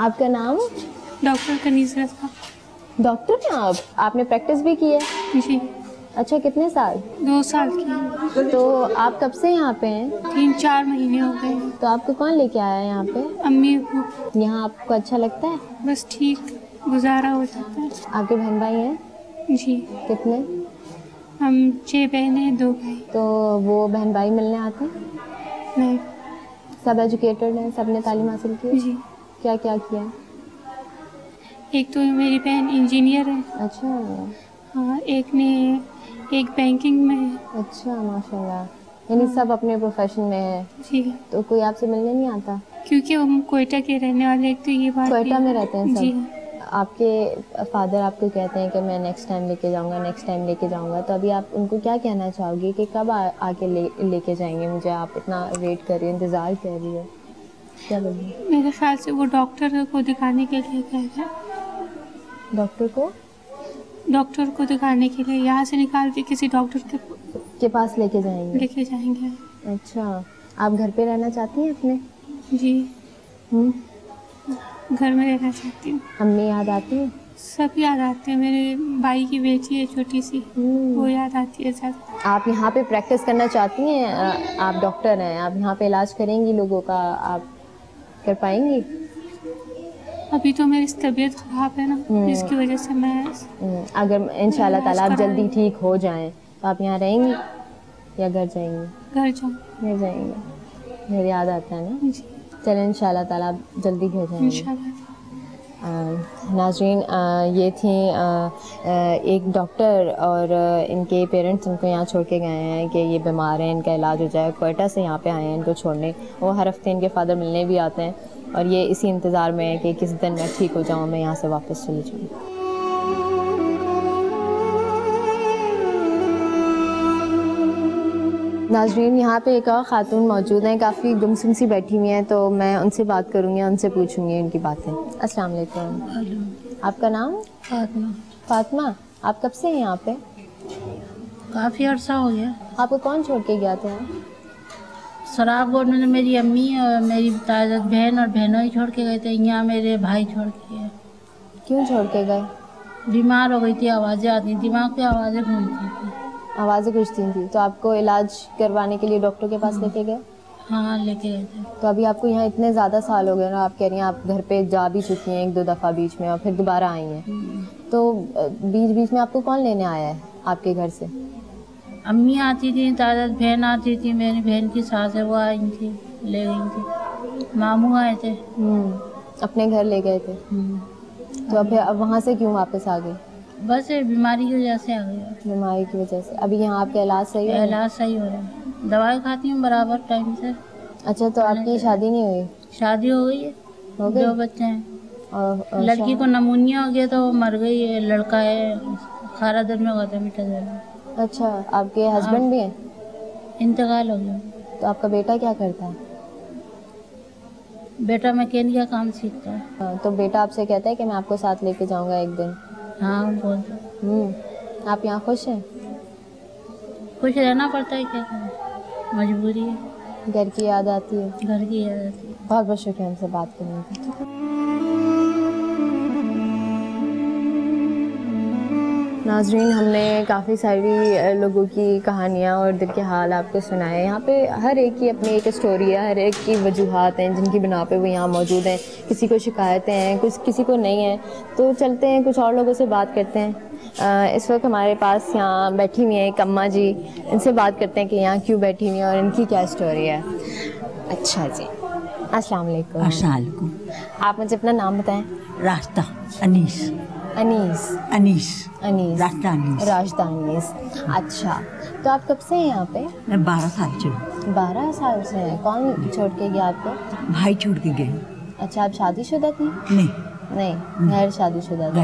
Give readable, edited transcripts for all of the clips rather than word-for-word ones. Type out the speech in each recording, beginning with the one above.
आपका नाम? डॉक्टर कनीज़ रज़ा। डॉक्टर हैं आप? आपने प्रैक्टिस भी की है? जी। अच्छा, कितने साल? 2 साल की। तो आप कब से यहाँ पे हैं? 3-4 महीने हो गए। तो आपको कौन लेके आया है यहाँ पे? अम्मी अब्बू। यहाँ आपको अच्छा लगता है? बस ठीक गुजारा हो जाता है। आपके बहन भाई हैं? जी। कितने? हम 6 बहनें 2 भाई। तो वो बहन भाई मिलने आते हैं? नहीं। सब एजुकेटेड हैं? सब ने तालीम हासिल की? जी। क्या क्या किया? एक तो मेरी बहन इंजीनियर है। अच्छा। हाँ, एक बैंकिंग में है। अच्छा, माशाल्लाह। यानी सब अपने प्रोफेशन में है। जी। तो कोई आपसे मिलने नहीं आता? क्योंकि हम कोयटा के रहने वाले, एक तो ये बात। कोयटा में रहते हैं सब? जी। आपके फादर आपको कहते हैं कि मैं नेक्स्ट टाइम लेके जाऊंगा, नेक्स्ट टाइम लेके जाऊंगा, तो अभी आप उनको क्या कहना चाहोगे कि कब आके लेके जाएंगे मुझे? आप इतना वेट कर रही हो, इंतज़ार कर रही हो, क्या बोलिए? मेरे ख्याल से वो डॉक्टर को दिखाने के लिए कह रहे हैं। डॉक्टर को दिखाने के लिए यहाँ से निकाल के किसी डॉक्टर के पास लेके जाएंगे? अच्छा, आप घर पे रहना चाहती हैं अपने? जी। घर में रहना चाहती हूँ। अम्मी याद आती है? सब याद आते हैं। मेरे भाई की बेटी है छोटी सी, वो याद आती है ज़्यादा। आप यहाँ पे प्रैक्टिस करना चाहती हैं? आप डॉक्टर हैं, आप यहाँ पे इलाज करेंगी लोगों का, आप कर पाएंगी? अभी तो मेरी तबीयत ख़राब है ना, जिसकी वजह से मैं अगर इंशाल्लाह ताला आप जल्दी ठीक हो जाएं तो आप यहाँ रहेंगी या घर जाएंगी? घर जाएंगे। मेरी याद आता है ना? चलें, इंशाल्लाह ताला आप जल्दी घर जाएंगे। नाज़रीन, ये थी एक डॉक्टर और इनके पेरेंट्स इनको यहाँ छोड़ के गए हैं कि ये बीमार हैं, इनका इलाज हो जाए। कोयटा से यहाँ पे आए हैं इनको छोड़ने। वो हर हफ्ते इनके फादर मिलने भी आते हैं और ये इसी इंतज़ार में है कि किस दिन मैं ठीक हो जाऊँ, मैं यहाँ से वापस चली जाऊँ। नाज़रीन, यहाँ पे एक और ख़ातून मौजूद हैं, काफ़ी गुमसुम सी बैठी हुई हैं, तो मैं उनसे बात करूँगी, उनसे पूछूँगी उनकी बातें। अस्सलाम वालेकुम। आपका नाम? फ़ातिमा। आप कब से हैं यहाँ पे? काफ़ी अर्सा हो गया। आपको कौन छोड़ के गया था? सराबगढ़ में मेरी अम्मी और मेरी ताज़त बहन और बहनों ही छोड़ के गए थे। यहाँ मेरे भाई छोड़ के गए। क्यों छोड़ के गए? बीमार हो गई थी, आवाज़ें आती, दिमाग पे आवाज़ें घूमती थी। आवाज़ें गुजती थी, तो आपको इलाज करवाने के लिए डॉक्टर के पास लेके गए? हाँ, लेके गए थे। तो अभी आपको यहाँ इतने ज़्यादा साल हो गए ना, आप कह रही हैं आप घर पे जा भी चुकी हैं 1-2 दफ़ा बीच में और फिर दोबारा आई हैं, तो बीच बीच में आपको कौन लेने आया है आपके घर से? अम्मी आती थी, ताज़त बहन आती थी, मेरी बहन की सास है वो आई थी, ले गई थी। मामू आए थे। अपने घर ले गए थे? तो अब वहाँ से क्यों वापस आ गई? बस बीमारी की वजह से आ गई। बीमारी की वजह से? अभी यहाँ आपका इलाज सही है? इलाज सही हो रहा है, दवाई खाती हूँ बराबर टाइम से। अच्छा, तो आपकी शादी नहीं हुई? शादी हो गई है, 2 बच्चे हैं। और लड़की को नमूनिया हो गया तो वो मर गई है। लड़का है खारा दर में हुआ था, मीठा दर में। अच्छा, आपके हस्बैंड भी हैं? इंतकाल हो गया। तो आपका बेटा क्या करता है? बेटा मैकेनिक का काम सीखता है। तो बेटा आपसे कहता है कि मैं आपको साथ लेके जाऊंगा एक दिन? हाँ, बोलते। आप यहाँ खुश हैं? खुश रहना पड़ता है, क्या करें, मजबूरी है। घर की याद आती है? घर की याद आती है। बहुत बहुत शुक्रिया हमसे बात करने का। नाज़रीन, हमने काफ़ी सारी लोगों की कहानियाँ और दिल के हाल आपको सुनाए। यहाँ पे हर एक की अपनी एक स्टोरी है, हर एक की वजूहात हैं जिनकी बिना पे वो यहाँ मौजूद हैं। किसी को शिकायतें हैं, किसी को नहीं है। तो चलते हैं, कुछ और लोगों से बात करते हैं। इस वक्त हमारे पास यहाँ बैठी हुई हैं एक अम्मा जी, इनसे बात करते हैं कि यहाँ क्यों बैठी हुई हैं और इनकी क्या स्टोरी है। अच्छा जी, अस्सलाम वालेकुम। अस्सलाम वालेकुम। आप मुझे अपना नाम बताएं। रास्ता अनीस। अनीस? अनीस। अनीस। रास्ता अनीस। रास्ता अनीस। अच्छा, तो आप कब से हैं यहाँ पे? मैं 12 साल से हूँ। 12 साल से हैं। कौन छोड़ के गया आपको? भाई छोड़ के गए। अच्छा, आप शादीशुदा थी? नहीं, गैर शादीशुदा थी।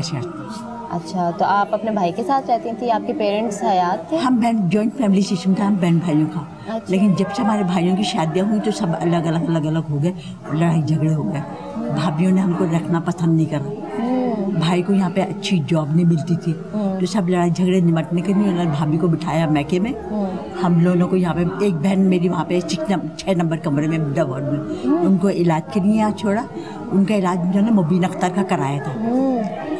अच्छा, तो आप अपने भाई के साथ रहती थी? आपके पेरेंट्स हयात थे? हम बहन, जॉइंट फैमिली सिस्टम था, हम बहन भाइयों का। अच्छा। लेकिन जब से हमारे भाइयों की शादियाँ हुई तो सब अलग अलग हो गए और लड़ाई झगड़े हो गए। भाभीयों ने हमको रखना पसंद नहीं करा। भाई को यहाँ पे अच्छी जॉब नहीं मिलती थी, तो सब लड़ाई झगड़े निमटने के लिए उन्होंने भाभी को बिठाया मैके में। हम लोगों को यहाँ पे एक बहन मेरी वहाँ पे 6 नंबर कमरे में बुढ़ा वार्ड में, उनको इलाज के लिए यहाँ छोड़ा। उनका इलाज जो है मुबीन अख्तर का कराया था,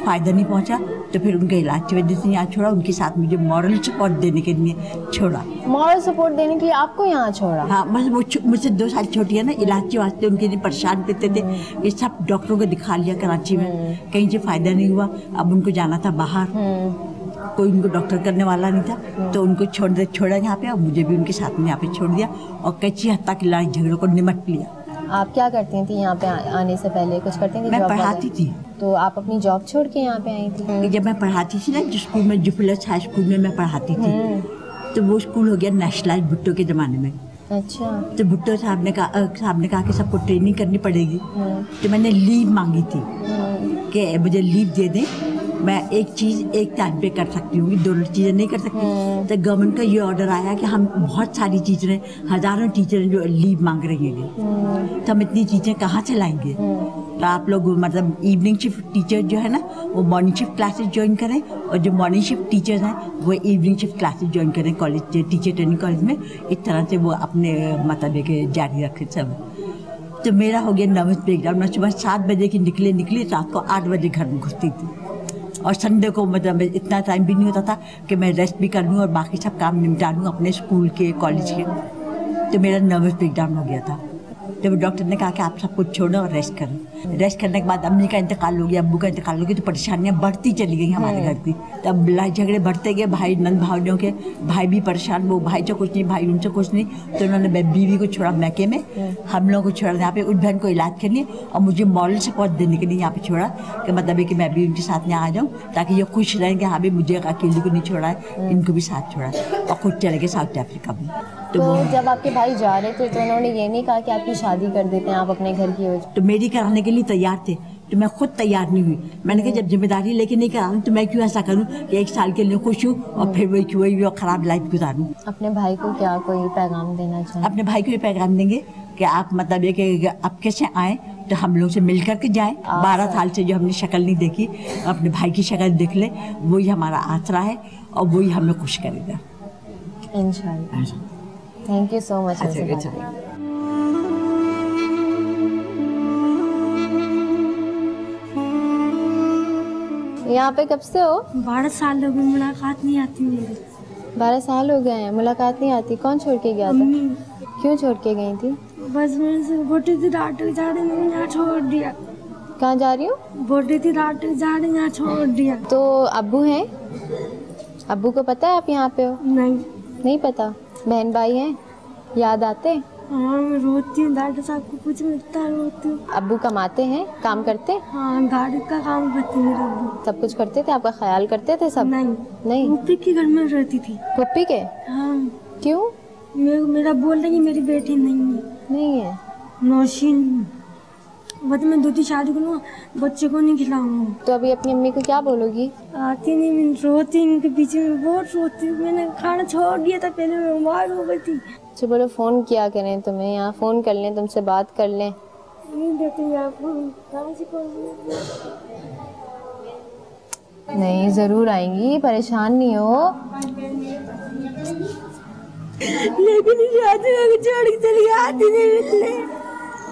फ़ायदा नहीं पहुँचा, तो फिर उनके इलाज की वजह से यहाँ छोड़ा। उनके साथ मुझे मॉरल सपोर्ट देने के लिए छोड़ा। मॉरल सपोर्ट देने के लिए आपको यहाँ छोड़ा? हाँ, बस वो मुझसे 2 साल छोटी है ना, इलाज के वास्ते उनके लिए परेशान करते थे। ये सब डॉक्टरों को दिखा लिया कराची में, कहीं से फ़ायदा नहीं हुआ। अब उनको जाना था बाहर, कोई उनको डॉक्टर करने वाला नहीं था, तो उनको छोड़ा यहाँ पे, और मुझे भी उनके साथ में यहाँ पे छोड़ दिया और कच्ची हद तक लड़ाई झगड़ों को निमट लिया। आप क्या करती थी यहाँ पे आने से पहले? कुछ करती थी? मैं पढ़ाती थी। तो आप अपनी जॉब छोड़ के यहाँ पे आई थी? जब मैं पढ़ाती थी ना, जिस स्कूल में जुफिलस हाई स्कूल में मैं पढ़ाती थी, तो वो स्कूल हो गया नेशनलाइज भुट्टो के ज़माने में। अच्छा। तो भुट्टो साहब ने कहा कि सबको ट्रेनिंग करनी पड़ेगी, तो मैंने लीव मांगी थी कि मुझे लीव दे दें, मैं एक चीज़ एक टाइम पे कर सकती हूँ, 2 चीज़ें नहीं कर सकती। तो गवर्नमेंट का ये ऑर्डर आया कि हम बहुत सारी टीचरें, हज़ारों टीचरें जो लीव मांग रही हैं, तो हम इतनी चीज़ें कहाँ से लाएंगे? तो आप लोग मतलब इवनिंग शिफ्ट टीचर जो है ना, वो मॉर्निंग शिफ्ट क्लासेस ज्वाइन करें, और जो मॉर्निंग शिफ्ट टीचर्स हैं वो इवनिंग शिफ्ट क्लासेस ज्वाइन करें कॉलेज, टीचर ट्रेनिंग कॉलेज में। इस तरह से वो अपने मतलब के जारी रखें सब। तो मेरा हो गया नर्वस ब्रेकडाउन। मैं सुबह 7 बजे की निकली, रात को 8 बजे घर में घुसती थी, और संडे को मतलब इतना टाइम भी नहीं होता था कि मैं रेस्ट भी कर लूँ और बाकी सब काम निपटा लूँ अपने स्कूल के, कॉलेज के। तो मेरा नर्वस ब्रेकडाउन हो गया था। जब डॉक्टर ने कहा कि आप सब कुछ छोड़ो और रेस्ट करें। रेस्ट करने के बाद अम्मी का इंतकाल हो गया, अब्बू का इंतकाल हो गया, तो परेशानियाँ बढ़ती चली गई हमारे घर की। तब लड़ाई झगड़े बढ़ते गए, भाई नंद भाइयों के, भाई भी परेशान, वो भाई से कुछ नहीं, भाई उनसे कुछ नहीं। तो उन्होंने बीवी को छोड़ा मैके में, हम लोगों को छोड़ा यहाँ पे, उस बहन को इलाज करने और मुझे मॉरल सपोर्ट देने के लिए यहाँ पे छोड़ा, कि मतलब है कि मैं भी उनके साथ यहाँ आ जाऊँ, ताकि ये खुश रहें कि हाँ भी मुझे अकेले को नहीं छोड़ा है, इनको भी साथ छोड़ा, और खुद चले गए साउथ अफ्रीका में। तो जब आपके भाई जा रहे थे तो उन्होंने ये नहीं कहा कि आपकी शादी कर देते हैं आप अपने घर की वजह? तो मेरी कराने के लिए तैयार थे, तो मैं खुद तैयार नहीं हुई। मैंने कहा जब जिम्मेदारी लेके नहीं कराऊँ तो मैं क्यों ऐसा करूँ कि 1 साल के लिए खुश हूँ और फिर वही ख़राब लाइफ गुजारूँ। अपने भाई को क्या कोई पैगाम देना चाहिए? अपने भाई को ये पैगाम देंगे कि आप मतलब ये कि आप कैसे आएँ तो हम लोग से मिल करके जाएँ। 12 साल से जो हमने शक्ल नहीं देखी, अपने भाई की शक्ल देख ले, वही हमारा आसरा है और वही हमें खुश करेगा इंशाल्लाह। Thank you so much. यहाँ पे कब से हो? 12 साल हो गए, मुलाकात नहीं आती मेरी। 12 साल हो गए हैं, मुलाकात नहीं आती। कौन छोड़ के गया था? क्यों छोड़ के गई थी? बस मेरे से बोटी थी रात के झाड़े में, यहाँ छोड़ दिया। कहाँ जा रही हो? बोटी थी रात के झाड़े, यहाँ छोड़ दिया। तो अब्बू हैं? अब्बू को पता है आप यहाँ पे हो? नहीं पता। बहन भाई हैं? याद आते? हाँ, मैं रोती हूँ, डॉक्टर साहब को पूछ, मैं इतना रोती हूँ। अब्बू कमाते हैं, काम करते? हाँ, गाड़ी का काम करते मेरे अब्बू। सब कुछ करते थे? आपका ख्याल करते थे सब? नहीं। पप्पी के घर में रहती थी। पप्पी के? हाँ। क्यों? मेरा बोल रही मेरी बेटी नहीं है। नौशीन, बस मैं 2 शादी करूँगा, बच्चे को नहीं खिलाऊंगा। तो अभी अपनी अम्मी को क्या बोलोगी? आती नहीं, मैं रोती इनके पीछे में, बहुत रोती हूँ। मैंने खाना छोड़ दिया था, पहले मैं बीमार हो गई थी। अच्छा, बोलो फ़ोन किया करें तुम्हें, यहाँ फ़ोन कर लें, तुमसे बात कर लें। नहीं देते यहाँ फोन, कहाँ से नहीं, ज़रूर आएंगी, परेशान नहीं हो। लेकिन छोड़ के चली आती नहीं।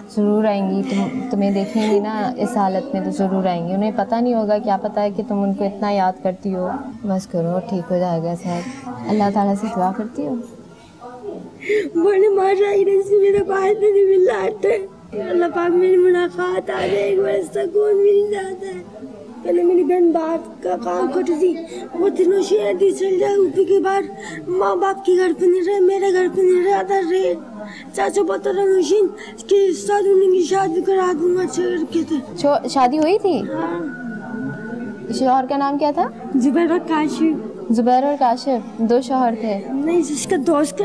ज़रूर आएंगी, तुम्हें देखेंगी ना इस हालत में तो ज़रूर आएंगी। उन्हें पता नहीं होगा, क्या पता है कि तुम उनको इतना याद करती हो। बस करो, ठीक हो जाएगा सब। अल्लाह ताला से दुआ करती हो? बड़ी माशाल्लाह से मेरे भाई से नहीं मिल रहा। अल्लाह पाक मेरी मुलाकात आ जाए, एक बार सुकून मिल जाता है। पहले मेरी बहन बात का काम करती थी, वो तीनों शहर थी, चल जाए। उसी के बाद माँ बाप के घर पे नहीं रहे, मेरे घर पे नहीं रहे। चाचा बता रहा कि की शादी करा दूंगा के थे। शादी हुई थी? हाँ। शौहर का नाम क्या था? जुबैर और काशिफ। जुबैर और काशिफ 2 शौहर थे? नहीं, जिसका दोस्त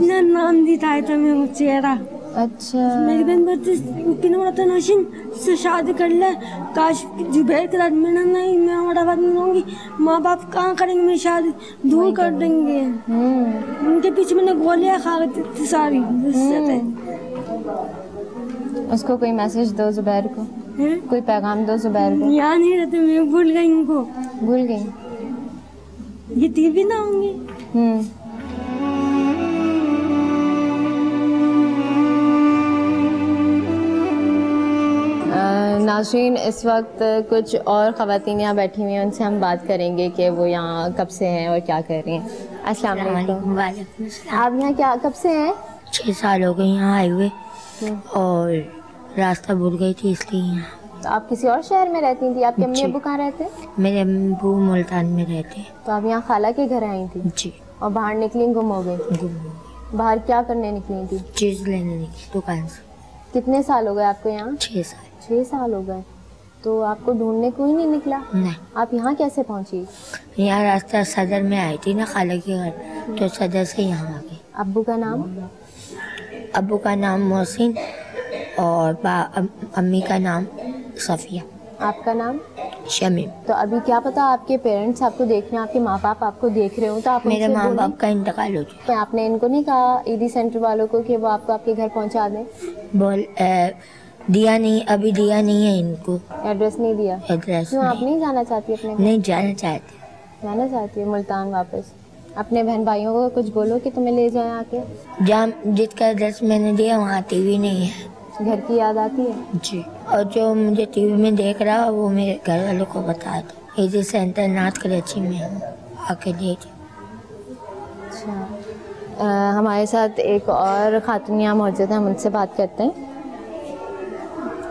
ने नाम दिखाया था मैं वो चेहरा। अच्छा। मेरी बहन बोलती नौशीन से शादी कर ले, काशिफ जुबैर के साथ। मैंने नहीं, मैं औरंगाबाद में रहूँगी, माँ बाप कहाँ करेंगे मेरी शादी, दूर कर देंगे। उनके पीछे मैंने गोलियाँ खा गई थी सारी। उसको कोई मैसेज दो जुबैर को। हैं? कोई पैगाम दो जुबैर को। याद नहीं रहते, मैं भूल गई उनको। भूल गई? ये टीवी ना होंगे। नाज़रीन, इस वक्त कुछ और ख़वातीन यहाँ बैठी हुई हैं, उनसे हम बात करेंगे कि वो यहाँ कब से हैं और क्या कर रही हैं। अस्सलाम वालेकुम। वालेकुम सलाम। आप यहाँ क्या कब से हैं? 6 साल हो गए यहाँ आए हुए और रास्ता भूल गई थी इसलिए यहाँ। तो आप किसी और शहर में रहती थी? आपके अम्मी जी। अब्बू कहाँ रहते? मेरे अब्बू मुल्तान में रहते हैं। तो आप यहाँ खाला के घर आई थी जी। और बाहर निकली, गुम हो गई? गुम हो गई। बाहर क्या करने निकली थी? चीज़ लेने निकली दुकान से। कितने साल हो गए आपको यहाँ? 6 साल। 6 साल हो गए। तो आपको ढूंढने कोई नहीं निकला? नहीं, आप यहाँ कैसे पहुँची? यहाँ रास्ता सदर में आई थी ना खाला के घर, तो सदर से यहाँ आ गई। अब्बू का नाम? अब्बू का नाम मोहसिन और अम्मी का नाम सफ़िया। आपका नाम? शमीम। तो अभी क्या पता आपके पेरेंट्स आपको देख रहे हैं, आपके माँ बाप आपको देख रहे हो, तो आप मेरे उनसे माँ बोलें। बाप का इंतकाल हो चुका। तो आपने इनको नहीं कहा ईदी सेंटर वालों को कि वो आपको आपके घर पहुँचा दें? दिया नहीं, अभी दिया नहीं है इनको एड्रेस नहीं दिया? एड्रेस। क्यों, आप नहीं जाना चाहती अपने घर? नहीं जाना चाहते। जाना चाहती है मुल्तान वापस? अपने बहन भाइयों को कुछ बोलो कि तुम्हें ले जाए आके। जहाँ जिसका एड्रेस मैंने दिया वहाँ टीवी नहीं है। घर की याद आती है? जी। और जो मुझे टीवी में देख रहा वो मेरे घर वालों को बता दो। ईदी सेंटर नॉर्थ कराची में हूँ, आके देख। अच्छा, हमारे साथ एक और खातून यहाँ मौजूद है, हम उनसे बात करते हैं।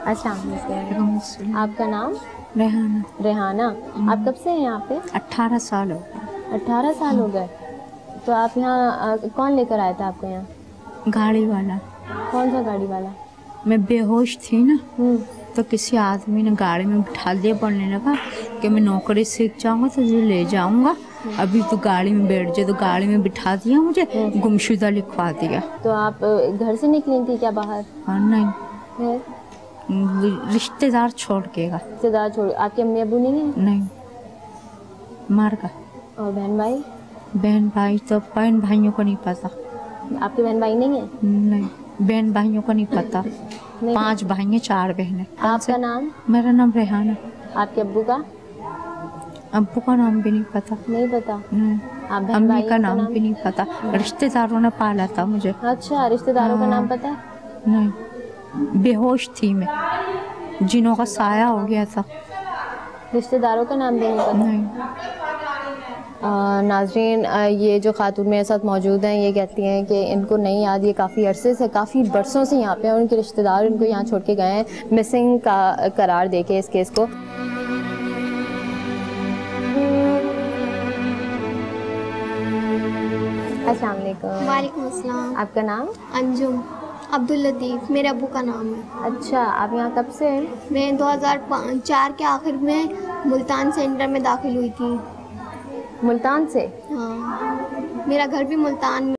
अस्सलाम वालेकुम। आपका नाम? रेहाना। रेहाना। आप कब से हैं यहाँ पे? 18 साल हो गए। 18 साल हो गए। तो आप यहाँ कौन लेकर आया था आपको यहाँ? गाड़ी वाला। कौन सा गाड़ी वाला? मैं बेहोश थी ना, तो किसी आदमी ने गाड़ी में बिठा दिया, बोलने लगा कि मैं नौकरी सीख जाऊंगा तो तुझे ले जाऊंगा, अभी तो गाड़ी में बैठ जा। तो गाड़ी में बिठा दिया, मुझे गुमशुदा लिखवा दिया। तो आप घर से निकली थी क्या बाहर? हाँ नहीं, है? रिश्तेदार छोड़ के गया। रिश्तेदार छोड़? आपके अम्मी अबू नहीं है? नहीं, मर गया। और बहन भाई? बहन भाई तो बहन भाइयों को नहीं पता। आपके बहन भाई नहीं है? नहीं, बहन भाइयों को नहीं पता। नहीं। 5 भाई हैं, 4 बहनें। आपका नाम? मेरा नाम रेहाना। आपके अब्बू का? अब्बू का नाम भी नहीं पता। नहीं पता? नहीं। आप बहन अम्मी भाइयों का नाम भी नहीं पता। रिश्तेदारों ने पाला था मुझे। अच्छा, रिश्तेदारों का हाँ। नाम पता है? नहीं, बेहोश थी मैं, जिनों का साया हो गया था। रिश्तेदारों का नाम भी नहीं पता? नहीं। नाजरीन, ये जो खातून मेरे साथ मौजूद हैं, ये कहती हैं कि इनको नहीं याद, ये काफ़ी अरसे से, काफ़ी बरसों से यहाँ पे हैं। उनके रिश्तेदार इनको यहाँ छोड़ के गए हैं, मिसिंग का करार देके इस केस को। अस्सलाम वालेकुम। वालेकुम अस्सलाम। आपका नाम? अंजुम अब्दुल लतीफ़ मेरे अब्बू का नाम है। अच्छा, आप यहाँ कब से हैं? मैं 2004 के आखिर में मुल्तान सेंटर में दाखिल हुई थी। मुल्तान से? हाँ, मेरा घर भी मुल्तान में।